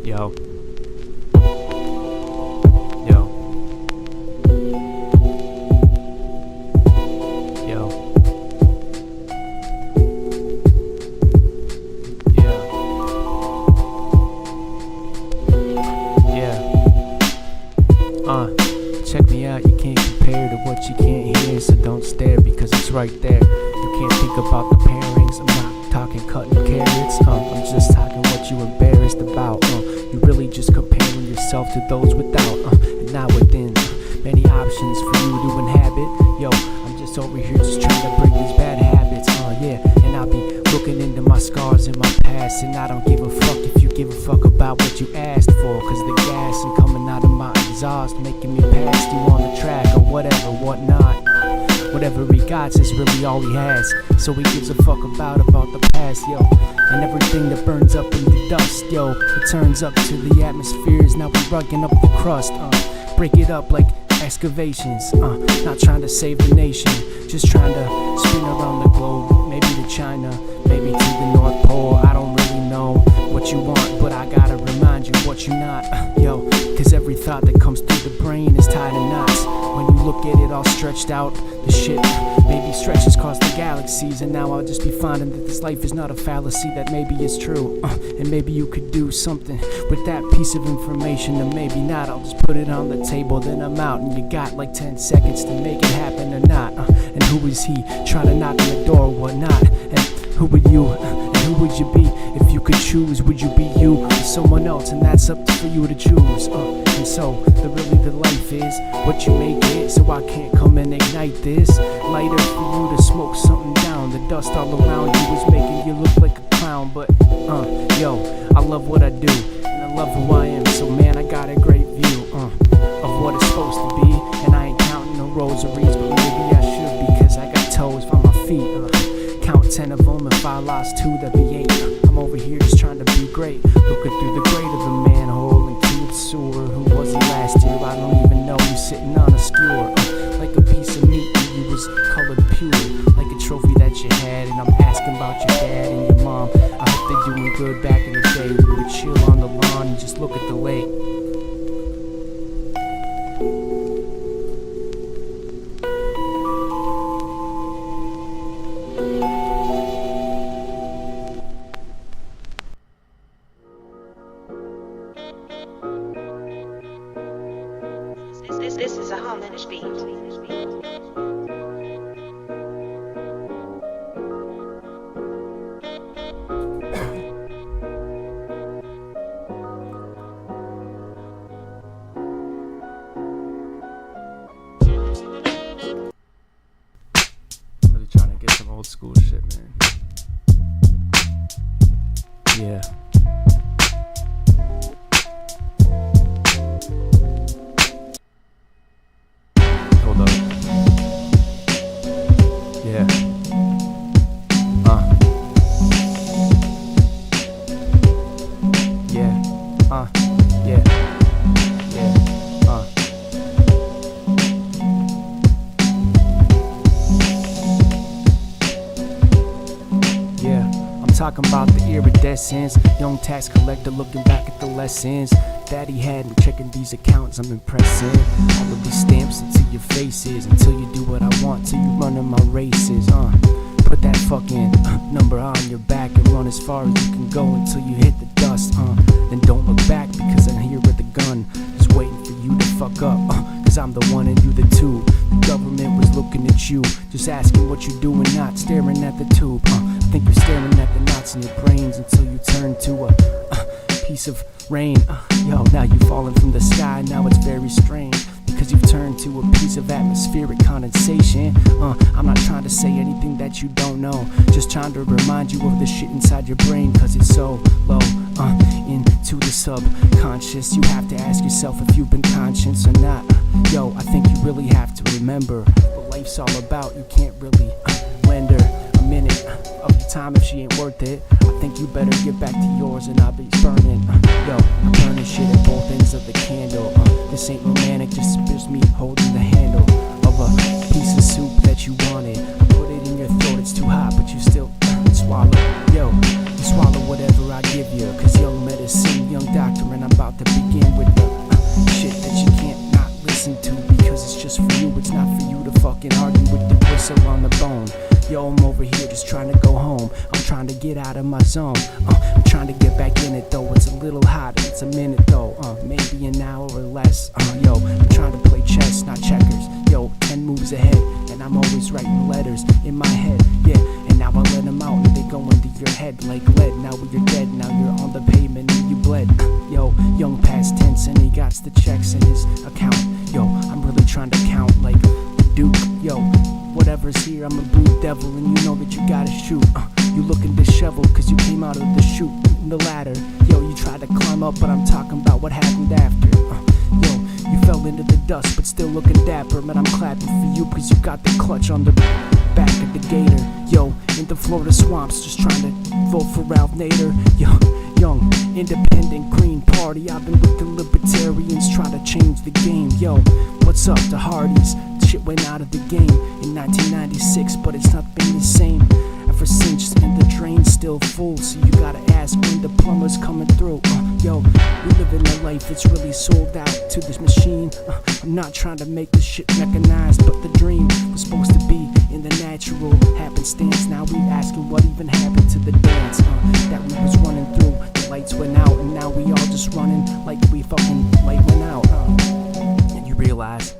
Yo. Yo. Yo. Yeah. Yeah. Check me out, you can't compare to what you can't hear, so don't stare because it's right there. You can't think about the pairings, I'm not talking cutting carrots, I'm just talking what you embarrassed about, you really just comparing yourself to those without, and not within, many options for you to inhabit, yo, I'm just over here just trying to break these bad habits, yeah, and I'll be looking into my scars in my past, and I don't give a fuck if you give a fuck about what you asked for, cause the gas and coming out of my exhaust making me past you on the track or whatever, whatnot. Whatever he got is really all he has, so he gives a fuck about the past, yo. And everything that burns up in the dust, yo, it turns up to the atmospheres, now we're rugging up the crust, break it up like excavations, not trying to save the nation, just trying to spin around the globe, maybe to China, maybe to the North Pole, I don't really know what you want, but I gotta remind you what you're not, yo, cause every thought that comes through the brain is tied in knots, when you look at it all stretched out, the shit maybe stretches across the galaxies, and now I'll just be finding that this life is not a fallacy, that maybe it's true, and maybe you could do something with that piece of information, and maybe not, I'll just put it on the table, then I'm out, and you got like 10 seconds to make it happen or not, and who is he, trying to knock on the door or whatnot, and who are you, and who would you be, if you could choose, would you be you, or someone else, and that's up for you to choose, and so, the life is what you make it, so I can't come and ignite this lighter for you to smoke something down, the dust all around you is making you look like a clown, but, yo, I love what I do, and I love who I am, so man, I got a great view, of what it's supposed to be, and I ain't counting no rosaries, but maybe I should, because I got toes for my feet, count 10 of them, if I lost 2, that'd be 8, I'm over here just trying to be great, looking through the grate of a manhole into the sewer, who was he last year, I don't even know, he's sitting on a skewer, like a piece of meat, and you was colored pure, like a trophy that you had, and I'm asking about your dad and your mom, I hope they're doing good back in the day, we would chill on the lawn and just look at the lake. This is a homage beat. I'm really trying to get some old school shit, man. Yeah. Hold up. Yeah. Yeah. Yeah. Yeah. Yeah. I'm talking about the iridescence, young tax collector looking back at the lessons that he had, and checking these accounts, I'm impressing all of these stamps into your faces, until you do what I want, till you running my races, put that fucking number on your back and run as far as you can go until you hit the dust, then don't look back, because I'm here with a gun, just waiting for you to fuck up, cause I'm the one and you the two, the government was looking at you, just asking what you doing, not staring at the tube, I think you're staring at the knots in your brains until you turn to a piece of rain, yo, now you've fallen from the sky, now it's very strange, because you've turned to a piece of atmospheric condensation, I'm not trying to say anything that you don't know, just trying to remind you of the shit inside your brain, cause it's so low, into the subconscious, you have to ask yourself if you've been conscious or not, yo, I think you really have to remember, what life's all about, you can't really lend her a minute of your time if she ain't worth it, I think you better get back to yours and I'll be burning, yo, I'm burning shit at both ends of the candle, this ain't romantic, just me holding the handle of a piece of soup that you wanted, put it in your throat, it's too hot, but you still swallow, yo, you swallow whatever I give give you. Cause young medicine, young doctor, and I'm about to begin with the shit that you can't not listen to. Because it's just for you, it's not for you to fucking argue with the bristle on the bone. Yo, I'm over here just trying to go home. I'm trying to get out of my zone. I'm trying to get back in it though. It's a little hot, it's a minute though. Maybe an hour or less. Yo, I'm trying to play chess, not checkers. Yo, 10 moves ahead, and I'm always writing letters in my head. Yeah, and now I let them out, and they go into your head like lead. Now you're dead, now you're on the pavement and you bled. Yo, young past tense, and he got the checks in his account. Yo, I'm really trying to count like the Duke. Yo, whatever's here, I'm a blue devil, and you know that you gotta shoot. You looking disheveled cause you came out of the chute in the ladder. Yo, you tried to climb up, but I'm talking about what happened after. Yo, you fell into the dust, but still looking dapper. Man, I'm clapping for you cause you got the clutch on the back of the gator. Yo, in the Florida swamps, just trying to vote for Ralph Nader. Yo, young, independent, green party. I've been with the libertarians, trying to change the game. Yo, what's up, the Hardys? Shit went out of the game in 1996, but it's not been the same ever since, and the drain's still full. So you gotta ask when the plumber's coming through. Yo, we living a life that's really sold out to this machine. I'm not trying to make this shit mechanized, but the dream was supposed to be in the natural happenstance. Now we asking what even happened to the dance that we was running through. The lights went out, and now we all just running like we fucking light went out. And you realize.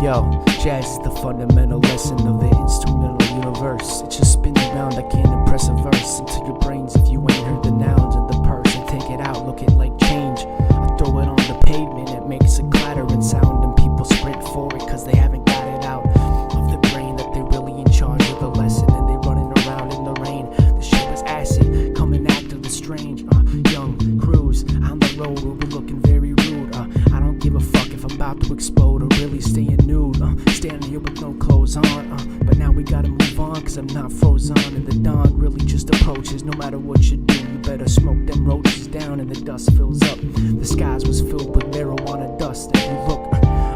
Yo, jazz is the fundamental lesson of the instrumental universe. It just spins around, I can't impress a verse into your brains if you ain't heard the nouns in the purse. I take it out, look it like change. I throw it on the pavement, it makes a clattering sound, and people sprint for it cause they haven't got it out of the brain that they're really in charge of the lesson, and they running around in the rain. The shit was acid, coming after the strange. Young cruise on the road, we'll be looking very rude. I don't give a fuck if I'm about to explode or really staying nude. Standing here with no clothes on, but now we gotta move on cause I'm not frozen. And the dawn really just approaches. No matter what you do, you better smoke them roaches down, and the dust fills up. The skies was filled with marijuana dust. And you look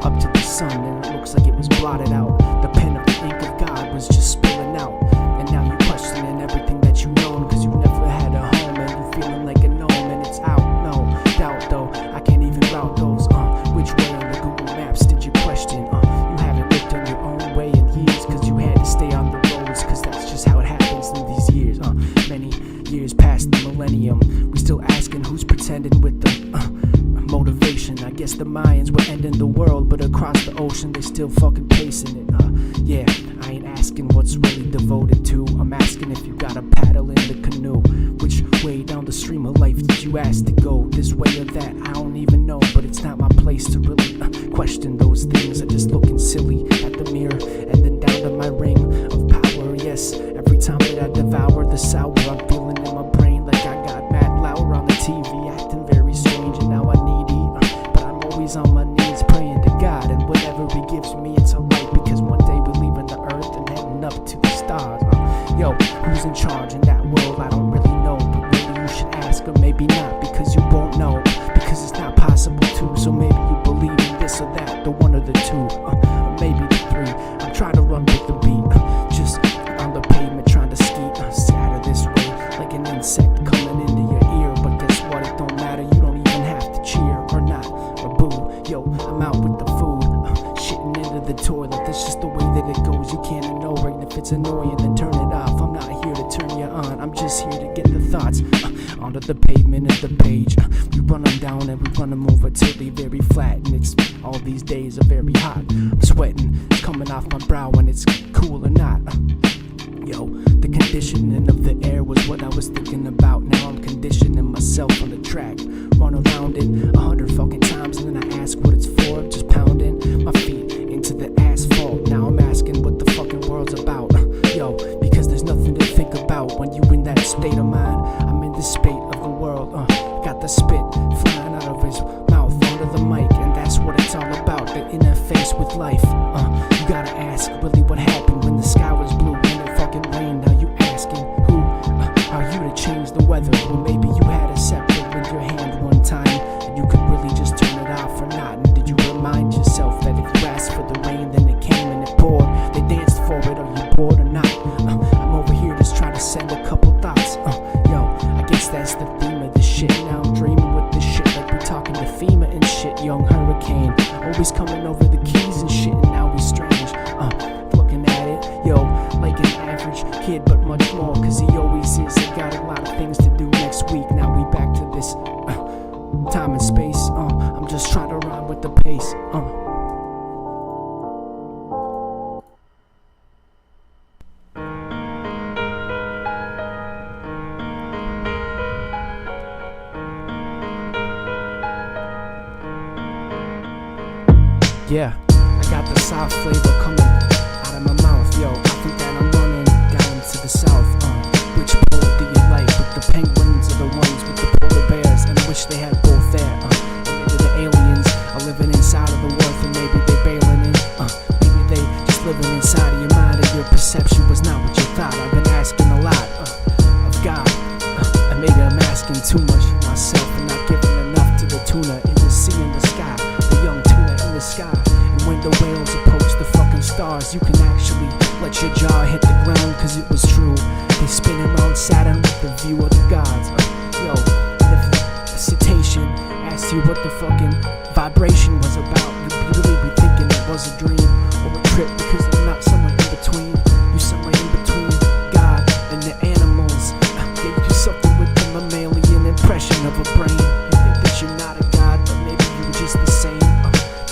up to the sun, and it looks like it was blotted out. The pen of the ink of God was just spilling out, and now you're questioning everything that you know, cause you never had a home, and you're feeling like a gnome, and it's out. No doubt though, I can't even route those. Which way on the Google Maps did you question? You haven't looked on your own way in years, cause you had to stay on the roads, cause that's just how it happens in these years. Many years past the millennium, we're still asking who's pretending with the motivation. I guess the Mayans were ending the world, but across the ocean they still fucking pacing it. Yeah, I ain't asking what's really devoted to. I'm asking if you got a paddle in the canoe. Which way down the stream of life did you ask to go? This way or that? I don't even know, but it's not my place to really question those things. I'm just looking silly at the mirror, and then down to my ring of power. Yes, every time that I devour the sour, I'm feeling in my brain like I got Matt Lauer on the TV, acting very strange, and now I need eat. But I'm always on my knees praying to God, and whatever He gives me, it's alright, because one day we're leaving the earth and heading up to the stars. Yo, who's in charge in that world? I don't really know, but maybe you should ask, or maybe not, because you won't know, because it's not possible to. So maybe you believe in this or that, the one or the two, or maybe the three. I'm trying to run with the beat, just on the pavement trying to scatter this way like an insect coming into your ear. But guess what? It don't matter. You don't even have to cheer or not or boo. Yo, I'm out with the food, shitting into the toilet. That's just the way that it goes. You can't ignore it, and if it's annoying, then turn it off. I'm not here to turn you on. I'm just here to get the thoughts onto the pavement of the page. We run them down and we run them over till they very flat. And it's all these days are very hot. I'm sweating, it's coming off my brow, and it's cool or not. Yo, the conditioning of the air was what I was thinking about. Now I'm conditioning myself on the track. Run around it 100 fucking times, and then I ask what it's for. Just pounding my feet into the asphalt. Now I'm asking what the fucking world's about. Yo, because there's nothing to think about when you in that or not. I'm over here just trying to send a couple thoughts. Yo, I guess that's the theme of this shit. Now I'm dreaming with this shit like we talking to FEMA and shit. Young hurricane, always coming over the keys and shit, and now we strange. Looking at it, yo, like an average kid, but much more, cause he always is. I got a lot of things to do next week. Now we back to this time and space. I'm just trying to rhyme with the pace. Yeah, I got the South flavor coming out of my mouth. Yo, I think that I'm running down to the south. Which pole do you like? But the penguins are the ones with the polar bears, and I wish they had both there. Maybe the aliens are living inside of the earth, and maybe they bailing in. Maybe they just living inside of your mind, and your perception was not what you thought. I've been asking a lot of God, and maybe I'm asking too much of myself and not giving enough to the tuna in the sea and the sky, the young tuna in the sky. And when the whales approach the fucking stars, you can actually let your jaw hit the ground, cause it was true. They spin around Saturn with the view of the gods. Yo, if a cetacean asked you what the fucking vibration was about, you'd really be thinking it was a dream or a trip, because they're not somewhere in between. You're somewhere in between God and the animals. Gave you something with the mammalian impression of a brain. You think that you're not a god, but maybe you're just the same.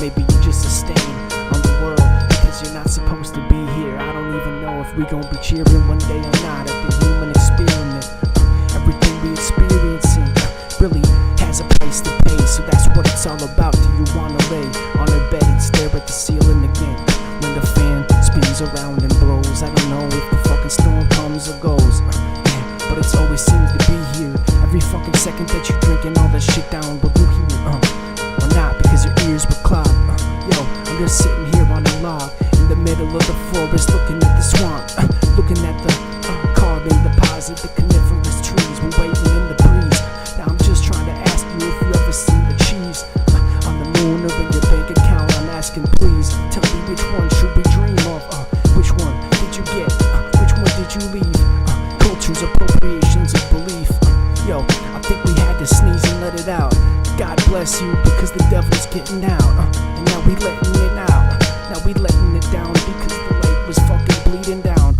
Maybe you're just a stain on the world, because you're not supposed to be here. I don't even know if we gon' be cheering one day or not at the human experiment. Everything we experiencing really has a price to pay, so that's what it's all about. Do you wanna lay on a bed and stare at the ceiling again when the fan spins around and blows? I don't know if the fucking storm comes or goes, but it always seems to be here. Every fucking second that you're drinking all that shit down, will you hear or not, because your ears were clogged? Yo, I'm just sitting here on a log in the middle of the forest, looking at the swamp, looking at the carbon deposit, the coniferous trees were waving in the breeze. Now I'm just trying to ask you if you ever seen the cheese on the moon or in your bank account. I'm asking, please tell me, which one should we dream of? Which one did you get? Which one did you leave? Cultures, appropriations of belief. Yo, I think we had to sneeze and let it out. God bless you, because the devil's getting out. And now we letting it out. Now we letting it down, because the lake was fucking bleeding down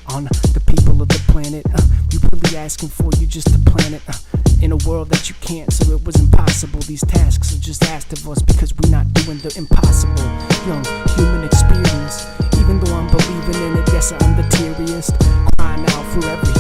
on the people of the planet. We really asking for you just to plan it in a world that you can't, so it was impossible. These tasks are just asked of us because we're not doing the impossible. Young human experience, even though I'm believing in it, yes I'm the teariest, crying out for every